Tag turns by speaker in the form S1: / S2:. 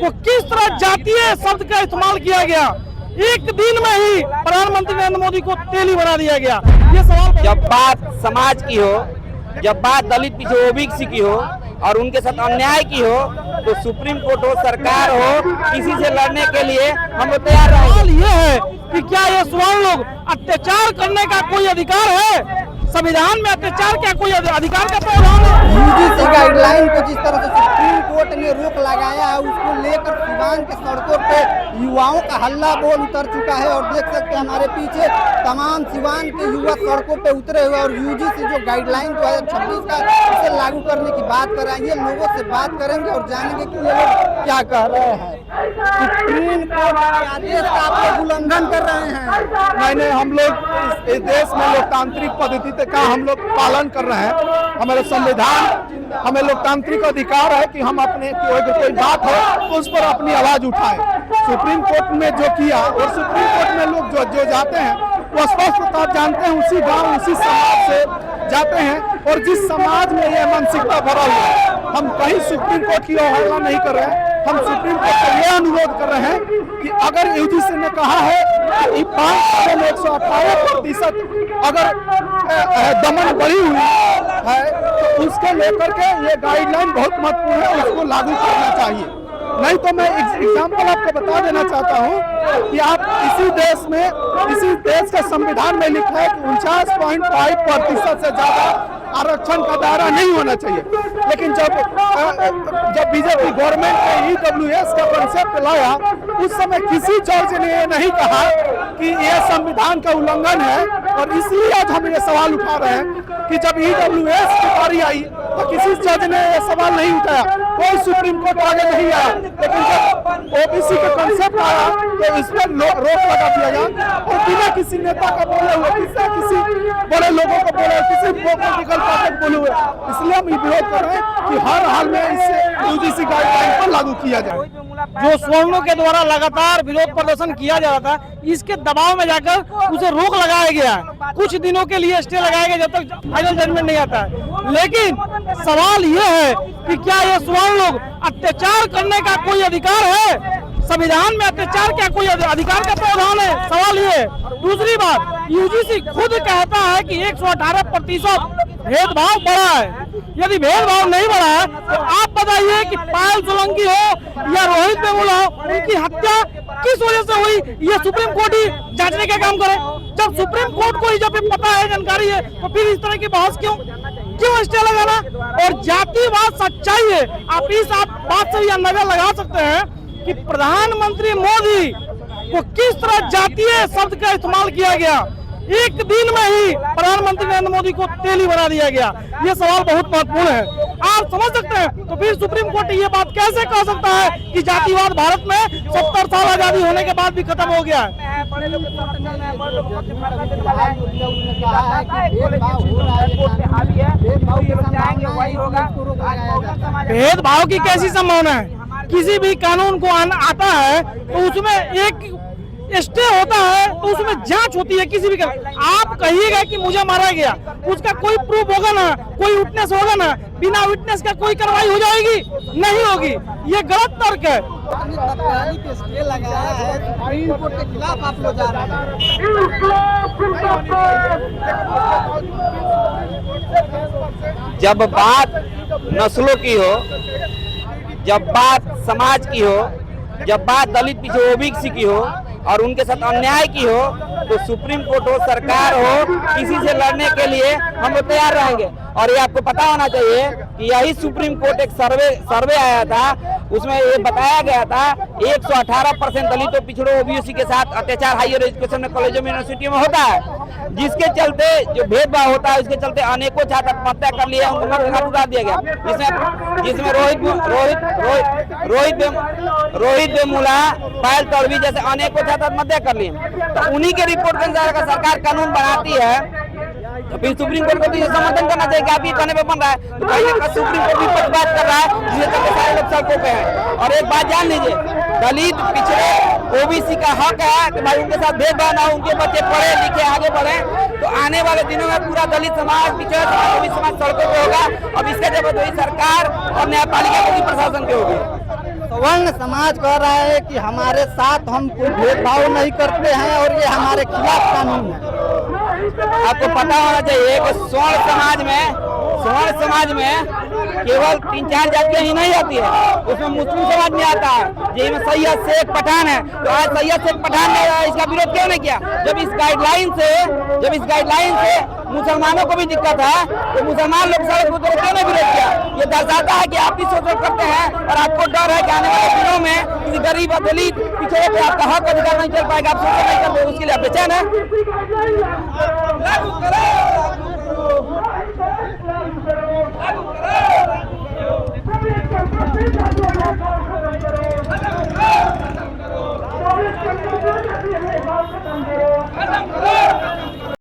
S1: को किस तरह जातीय शब्द का इस्तेमाल किया गया, एक दिन में ही प्रधानमंत्री नरेंद्र मोदी को तेली बना दिया गया। ये सवाल
S2: जब बात समाज की हो, जब बात दलित पीछे ओबीसी की हो और उनके साथ अन्याय की हो, तो सुप्रीम कोर्ट हो, सरकार हो, किसी से लड़ने के लिए हम लोग तैयार रहेंगे।
S1: ये है कि क्या ये स्वर्ण लोग अत्याचार करने का कोई अधिकार है? संविधान में अत्याचार क्या कोई अधिकार का प्रावधान है?
S3: यूजीसी गाइडलाइन को जिस तरह से सुप्रीम कोर्ट ने रोक लगाया है, उसको लेकर सिवान के सड़कों पे युवाओं का हल्ला बोल उतर चुका है। और देख सकते हैं हमारे पीछे तमाम सिवान के युवा सड़कों पे उतरे हुए और यूजीसी जो गाइडलाइन 2026 का उसे लागू करने की बात कर रहे हैं। ये लोगों से बात करेंगे और जानेंगे कि ये लोग क्या कह रहे हैं। सुप्रीम कोर्ट के आदेश का आप लोग उल्लंघन कर रहे हैं।
S4: मैंने हम लोग इस देश में लोकतांत्रिक पद्धति का हम लोग पालन कर रहे हैं। हमारे संविधान, हमें लोकतांत्रिक अधिकार है कि हम अपने कोई बात हो तो उस पर अपनी आवाज उठाएं। सुप्रीम कोर्ट में जो किया, और सुप्रीम कोर्ट में लोग जो जाते हैं वो स्पष्ट आप जानते हैं उसी गांव उसी समाज से जाते हैं, और जिस समाज में ये मानसिकता भरा हुआ है, हम कहीं सुप्रीम कोर्ट की अवहेलना नहीं कर रहे हैं। हम सुप्रीम कोर्ट से यह अनुरोध कर रहे हैं कि अगर यूजीसी ने कहा है कि 5 सालों में 118% अगर दमन बढ़ी हुई है, तो उसके लेकर के ये गाइडलाइन बहुत महत्वपूर्ण है, उसको लागू करना चाहिए। नहीं तो मैं एग्जाम्पल आपको बता देना चाहता हूँ कि आप इसी देश के संविधान में लिखा है कि 49.5% से ज्यादा आरक्षण का दायरा नहीं होना चाहिए। लेकिन जब बीजेपी गवर्नमेंट ने EWS का कंसेप्ट लाया, उस समय किसी जज ने ये नहीं कहा कि यह संविधान का उल्लंघन है। और इसलिए आज हम ये सवाल उठा रहे हैं कि जब EWS की बारी आई तो किसी जज ने यह सवाल नहीं उठाया, कोई सुप्रीम कोर्ट आगे नहीं आया। लेकिन जब ओबीसी का कंसेप्ट आया तो इस पर रोक लगा दिया गया, और बिना किसी नेता का बोले हुए, किसी बड़े लोगों को बोले, किसी पॉलिटिकल पार्टी बोले हुए, इसलिए हम विरोध कर रहे हैं कि हर हाल में इसे यूजीसी गाइडलाइन पर लागू किया जाए।
S1: जो स्वर्णों के द्वारा लगातार विरोध प्रदर्शन किया जा रहा था, इसके दबाव में जाकर उसे रोक लगाया गया है। कुछ दिनों के लिए स्टे लगाया गया जब तक फाइनल जजमेंट नहीं आता है। लेकिन सवाल यह है कि क्या ये स्वर्ण लोग अत्याचार करने का कोई अधिकार है? संविधान में अत्याचार क्या कोई अधिकार का प्रावधान है? सवाल ये। दूसरी बात, यूजीसी खुद कहता है कि 118% भेदभाव बढ़ा है। यदि भेदभाव नहीं बढ़ा है तो आप बताइए कि पायल सोलंकी हो या रोहित वेमुला हो, उनकी हत्या किस वजह से हुई, ये सुप्रीम कोर्ट ही जांचने का काम करे। जब सुप्रीम कोर्ट को ही जब पता है, जानकारी है, तो फिर इस तरह की बहस क्यों स्टे लगाना? और जातिवाद सच्चाई है। आप इस बात से भी अंदाजा लगा सकते हैं कि प्रधानमंत्री मोदी को किस तरह जातीय शब्द का इस्तेमाल किया गया, एक दिन में ही प्रधानमंत्री नरेंद्र मोदी को तेली बना दिया गया। ये सवाल बहुत महत्वपूर्ण है। आप समझ सकते हैं। तो फिर सुप्रीम कोर्ट ये बात कैसे कह सकता है कि जातिवाद भारत में 70 साल आजादी होने के बाद भी खत्म हो गया है? भेदभाव की कैसी संभावना है? किसी भी कानून को आता है तो उसमें एक स्टे होता है, तो उसमें जांच होती है किसी भी आप कहिएगा कि मुझे मारा गया, उसका कोई प्रूफ होगा ना, कोई विटनेस होगा ना? बिना विटनेस का कोई कार्रवाई हो जाएगी? नहीं होगी। ये गलत तर्क है।
S3: स्टे लगाया है, सुप्रीम कोर्ट के खिलाफ आप लोग जा रहे हैं।
S2: जब बात नस्लों की हो, जब बात समाज की हो, जब बात दलित पीछे ओबीसी की हो और उनके साथ अन्याय की हो, तो सुप्रीम कोर्ट हो, सरकार हो, किसी से लड़ने के लिए हम लोग तैयार रहेंगे। और ये आपको पता होना चाहिए कि यही सुप्रीम कोर्ट एक सर्वे आया था, उसमें ये बताया गया था 118% दलितों पिछड़ों ओबीसी के साथ अत्याचार हायर एजुकेशन में, कॉलेजों में, यूनिवर्सिटियों में होता है, जिसके चलते जो भेदभाव होता है उसके चलते अनेकों छात्र आत्महत्या कर लिए, उनको उतार दिया गया। जिसमें रोहित वेमुला, पायल तड़वी जैसे अनेकों छात्र आत्महत्या कर लिए। तो उन्हीं के रिपोर्ट के अनुसार अगर सरकार कानून बनाती है तो फिर सुप्रीम कोर्ट को भी समर्थन करना चाहिए कि आप ये कहने पे बन रहा है तो कहीं ना सुप्रीम कोर्ट भी पक्षपात कर रहा है, जिसके चलते सारे लोग सड़कों पे हैं। और एक बात जान लीजिए, दलित पिछड़े ओबीसी का हक है कि भाई उनके साथ भेदभाव ना हो, उनके बच्चे पढ़े लिखे आगे बढ़े। तो आने वाले दिनों में पूरा दलित समाज, पिछड़े समाज, ओबीसी समाज सड़कों पे होगा। अब इसका जवाब वही सरकार और न्यायपालिका को भी, प्रशासन के होगी।
S3: सवर्ण समाज कह रहा है कि हमारे साथ हम कोई भेदभाव नहीं करते हैं और ये हमारे खिलाफ कानून है।
S2: आपको पता होना चाहिए कि स्वर्ण समाज में केवल 3-4 जातियां ही नहीं आती है, उसमें मुस्लिम समाज में आता है, जिसमें सैयद शेख पठान है। तो आज सैयद शेख पठान ने इसका विरोध क्यों नहीं किया? जब इस गाइडलाइन से मुसलमानों को भी दिक्कत है तो मुसलमान लोग सड़क पर क्यों नहीं विरोध किया? ये दर्शाता है कि आप भी सोच करते हैं और आपको डर है कि आने वाले दिनों में किसी गरीब दलित पिछड़े पे आपका हक अधिकार नहीं चल पाएगा, आप सोच नहीं करते, उसके लिए आप बेचैन है।